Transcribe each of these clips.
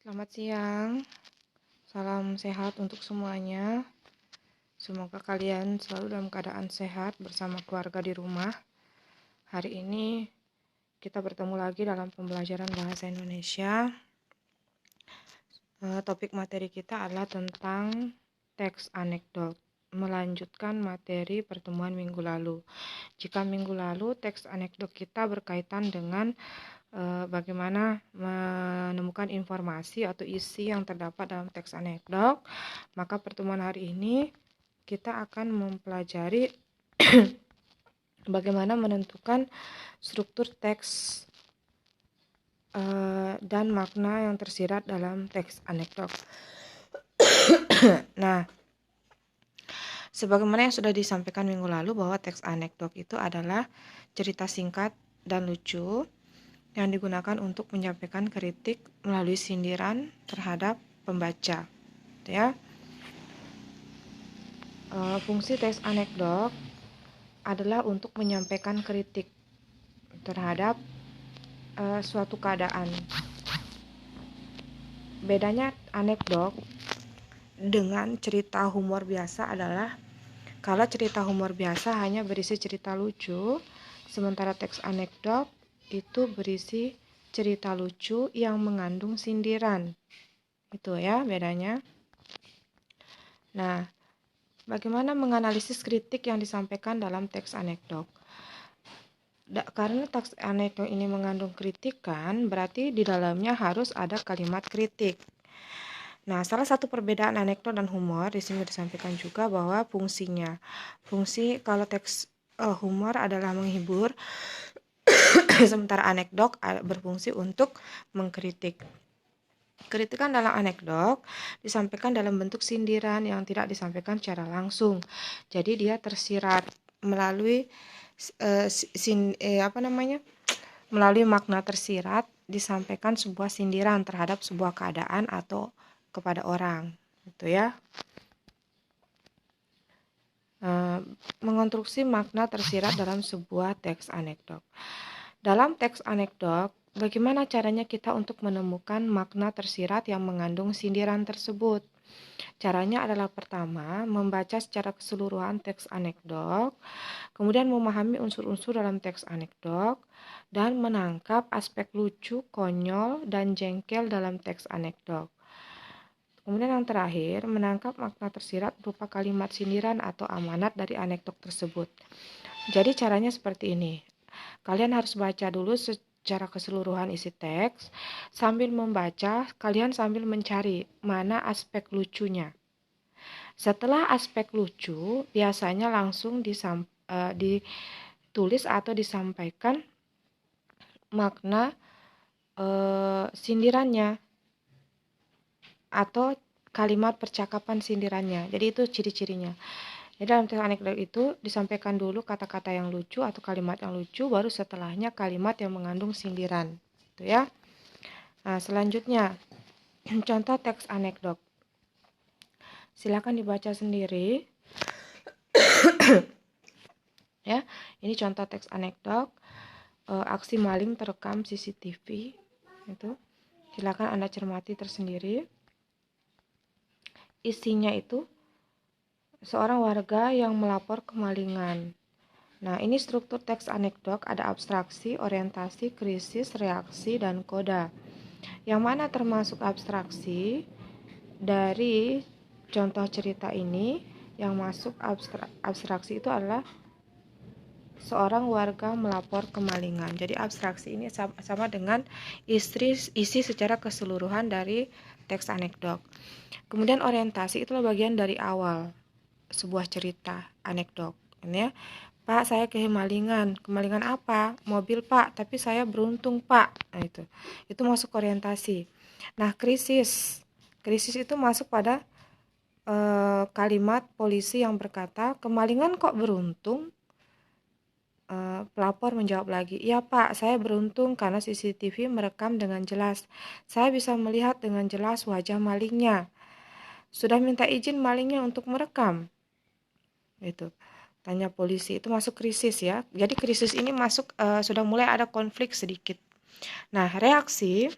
Selamat siang, salam sehat untuk semuanya. Semoga kalian selalu dalam keadaan sehat bersama keluarga di rumah. Hari ini kita bertemu lagi dalam pembelajaran bahasa Indonesia. Topik materi kita adalah tentang teks anekdot, melanjutkan materi pertemuan minggu lalu. Jika minggu lalu teks anekdot kita berkaitan dengan bagaimana menemukan informasi atau isi yang terdapat dalam teks anekdot, maka pertemuan hari ini kita akan mempelajari bagaimana menentukan struktur teks dan makna yang tersirat dalam teks anekdot. Nah, sebagaimana yang sudah disampaikan minggu lalu bahwa teks anekdot itu adalah cerita singkat dan lucu yang digunakan untuk menyampaikan kritik melalui sindiran terhadap pembaca, ya. Fungsi teks anekdot adalah untuk menyampaikan kritik terhadap suatu keadaan. Bedanya anekdot dengan cerita humor biasa adalah kalau cerita humor biasa hanya berisi cerita lucu, sementara teks anekdot itu berisi cerita lucu yang mengandung sindiran. Itu ya bedanya. Nah, bagaimana menganalisis kritik yang disampaikan dalam teks anekdot? Karena teks anekdot ini mengandung kritikan, berarti di dalamnya harus ada kalimat kritik. Nah, salah satu perbedaan anekdot dan humor di sini disampaikan juga bahwa fungsi kalau teks humor adalah menghibur, sementara anekdot berfungsi untuk mengkritik. Kritikan dalam anekdot disampaikan dalam bentuk sindiran yang tidak disampaikan secara langsung. Jadi dia tersirat melalui melalui makna tersirat disampaikan sebuah sindiran terhadap sebuah keadaan atau kepada orang, gitu ya. Mengonstruksi makna tersirat dalam sebuah teks anekdot. Dalam teks anekdot, bagaimana caranya kita untuk menemukan makna tersirat yang mengandung sindiran tersebut? Caranya adalah pertama, membaca secara keseluruhan teks anekdot, kemudian memahami unsur-unsur dalam teks anekdot, dan menangkap aspek lucu, konyol, dan jengkel dalam teks anekdot. Kemudian yang terakhir, menangkap makna tersirat berupa kalimat sindiran atau amanat dari anekdot tersebut. Jadi caranya seperti ini. Kalian harus baca dulu secara keseluruhan isi teks. Sambil membaca, kalian sambil mencari mana aspek lucunya. Setelah aspek lucu, biasanya langsung ditulis atau disampaikan makna sindirannya atau kalimat percakapan sindirannya. Jadi itu ciri-cirinya. Jadi dalam teks anekdot itu disampaikan dulu kata-kata yang lucu atau kalimat yang lucu, baru setelahnya kalimat yang mengandung sindiran. Itu ya. Nah, selanjutnya contoh teks anekdot. Silakan dibaca sendiri. Ya, ini contoh teks anekdot. Aksi maling terekam CCTV. Itu. Silakan Anda cermati tersendiri. Isinya itu seorang warga yang melapor kemalingan. Nah, ini struktur teks anekdot, ada abstraksi, orientasi, krisis, reaksi, dan koda. Yang mana termasuk abstraksi? Dari contoh cerita ini, yang masuk abstraksi itu adalah seorang warga melapor kemalingan. Jadi abstraksi ini sama dengan isi secara keseluruhan dari teks anekdot. Kemudian orientasi itulah bagian dari awal sebuah cerita anekdot. Ini ya, Pak, saya kemalingan. Kemalingan apa? Mobil, Pak. Tapi saya beruntung, Pak. Nah, itu masuk orientasi. Nah, krisis itu masuk pada kalimat polisi yang berkata, kemalingan kok beruntung? Pelapor menjawab lagi, iya Pak, saya beruntung karena CCTV merekam dengan jelas. Saya bisa melihat dengan jelas wajah malingnya. Sudah minta izin malingnya untuk merekam? Itu tanya polisi. Itu masuk krisis ya. Jadi krisis ini masuk sudah mulai ada konflik sedikit. Nah, reaksi.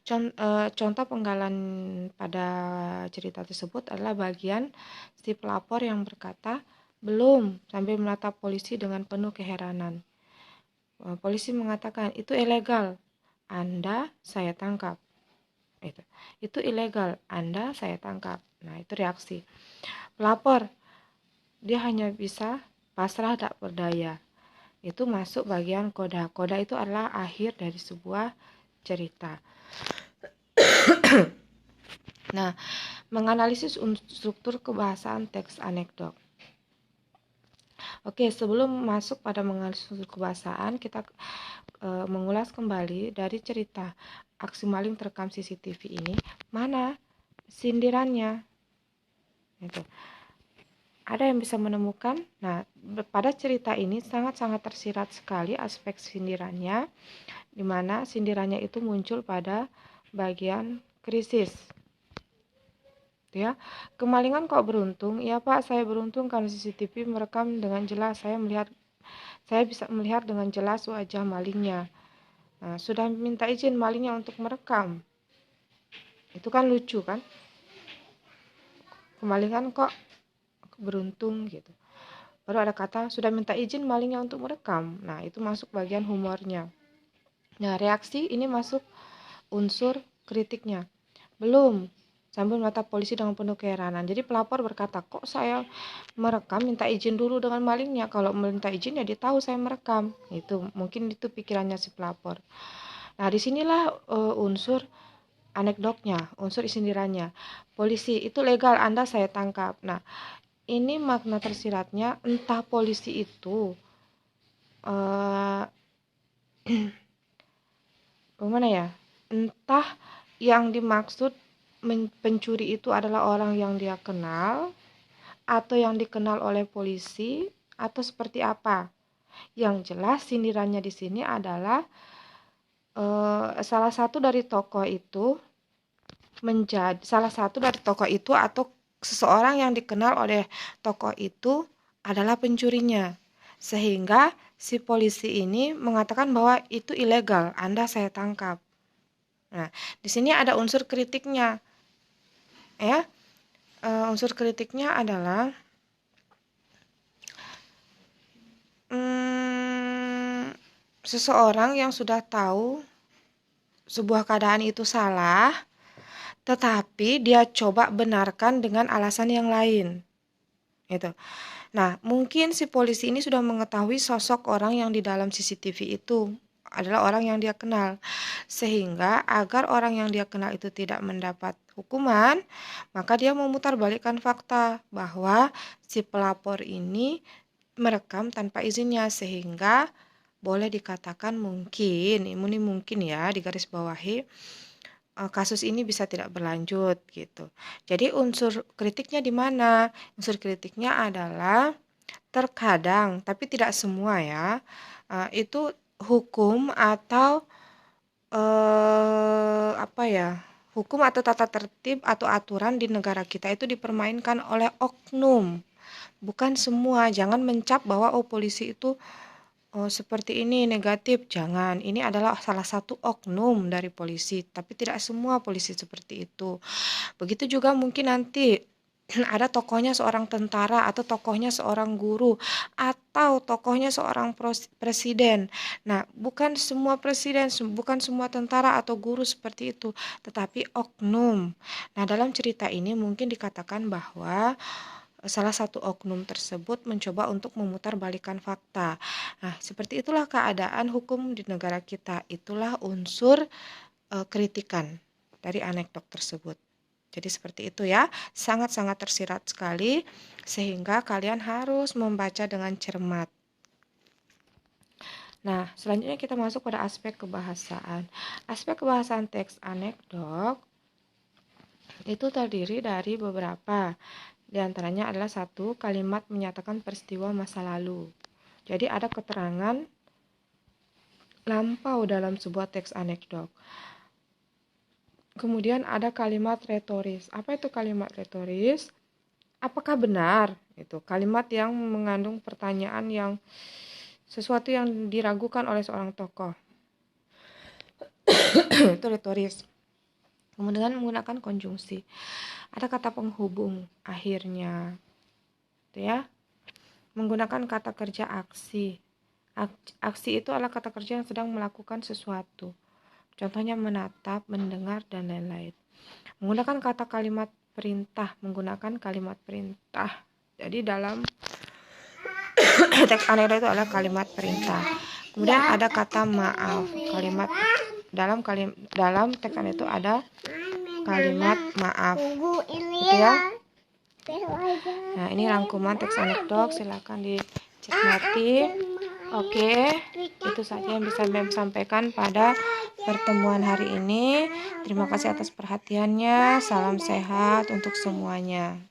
Contoh penggalan pada cerita tersebut adalah bagian si pelapor yang berkata, "Belum," sambil menatap polisi dengan penuh keheranan. Polisi mengatakan, "Itu ilegal. Anda saya tangkap." Itu ilegal. Anda saya tangkap. Nah, itu reaksi. Pelapor, dia hanya bisa pasrah tak berdaya. Itu masuk bagian koda. Koda itu adalah akhir dari sebuah cerita. Nah, menganalisis struktur kebahasaan teks anekdot. Oke, sebelum masuk pada menganalisis struktur kebahasaan, kita mengulas kembali dari cerita aksi maling terekam CCTV ini, mana sindirannya? Itu. Ada yang bisa menemukan? Nah, pada cerita ini sangat-sangat tersirat sekali aspek sindirannya, di mana sindirannya itu muncul pada bagian krisis. Ya, kemalingan kok beruntung? Ya Pak, saya beruntung karena CCTV merekam dengan jelas. Saya bisa melihat dengan jelas wajah malingnya. Nah, sudah minta izin malingnya untuk merekam. Itu kan lucu kan? Kemalingan kok beruntung gitu. Baru ada kata sudah minta izin malingnya untuk merekam. Nah, itu masuk bagian humornya. Nah, reaksi ini masuk unsur kritiknya. Belum, sambil menatap polisi dengan penuh keheranan. Jadi pelapor berkata, kok saya merekam, minta izin dulu dengan malingnya. Kalau minta izin ya dia tahu saya merekam. Mungkin itu pikirannya si pelapor. Nah, disinilah unsur anekdotnya, unsur sindirannya. Polisi, itu legal, Anda saya tangkap. Nah, ini makna tersiratnya, entah polisi itu gimana ya, entah yang dimaksud pencuri itu adalah orang yang dia kenal atau yang dikenal oleh polisi atau seperti apa. Yang jelas sindirannya di sini adalah salah satu dari tokoh itu atau seseorang yang dikenal oleh tokoh itu adalah pencurinya. Sehingga si polisi ini mengatakan bahwa itu ilegal, Anda saya tangkap. Nah, di sini ada unsur kritiknya. Ya. Unsur kritiknya adalah seseorang yang sudah tahu sebuah keadaan itu salah, tetapi dia coba benarkan dengan alasan yang lain. Gitu. Nah, mungkin si polisi ini sudah mengetahui sosok orang yang di dalam CCTV itu adalah orang yang dia kenal. Sehingga agar orang yang dia kenal itu tidak mendapat hukuman, maka dia memutarbalikkan fakta bahwa si pelapor ini merekam tanpa izinnya, sehingga boleh dikatakan ini mungkin ya digaris bawahi, kasus ini bisa tidak berlanjut gitu. Jadi unsur kritiknya di mana? Unsur kritiknya adalah terkadang, tapi tidak semua ya, itu hukum atau hukum atau tata tertib atau aturan di negara kita itu dipermainkan oleh oknum. Bukan semua. Jangan mencap bahwa polisi itu seperti ini negatif, jangan. Ini adalah salah satu oknum dari polisi, tapi tidak semua polisi seperti itu. Begitu juga mungkin nanti ada tokohnya seorang tentara atau tokohnya seorang guru atau tokohnya seorang presiden. Nah, bukan semua presiden, bukan semua tentara atau guru seperti itu, tetapi oknum. Nah, dalam cerita ini mungkin dikatakan bahwa salah satu oknum tersebut mencoba untuk memutarbalikkan fakta. Nah, seperti itulah keadaan hukum di negara kita. Itulah unsur kritikan dari anekdot tersebut. Jadi seperti itu ya, sangat-sangat tersirat sekali sehingga kalian harus membaca dengan cermat. Nah, selanjutnya kita masuk pada aspek kebahasaan. Aspek kebahasaan teks anekdot itu terdiri dari beberapa. Di antaranya adalah satu, kalimat menyatakan peristiwa masa lalu. Jadi ada keterangan lampau dalam sebuah teks anekdot. Kemudian ada kalimat retoris. Apa itu kalimat retoris? Apakah benar? Itu kalimat yang mengandung pertanyaan yang sesuatu yang diragukan oleh seorang tokoh. Itu retoris. Kemudian menggunakan konjungsi. Ada kata penghubung akhirnya, gitu ya. Menggunakan kata kerja aksi. Aksi itu adalah kata kerja yang sedang melakukan sesuatu. Contohnya menatap, mendengar, dan lain-lain. Menggunakan kata kalimat perintah. Menggunakan kalimat perintah. Jadi dalam teks anekdot itu adalah kalimat perintah. Kemudian ada kata maaf. Dalam teks anekdot itu ada kalimat maaf. Gitu ya. Nah, ini rangkuman teks anekdot, silakan dicermati. Oke, itu saja yang bisa Bem sampaikan pada pertemuan hari ini. Terima kasih atas perhatiannya. Salam sehat untuk semuanya.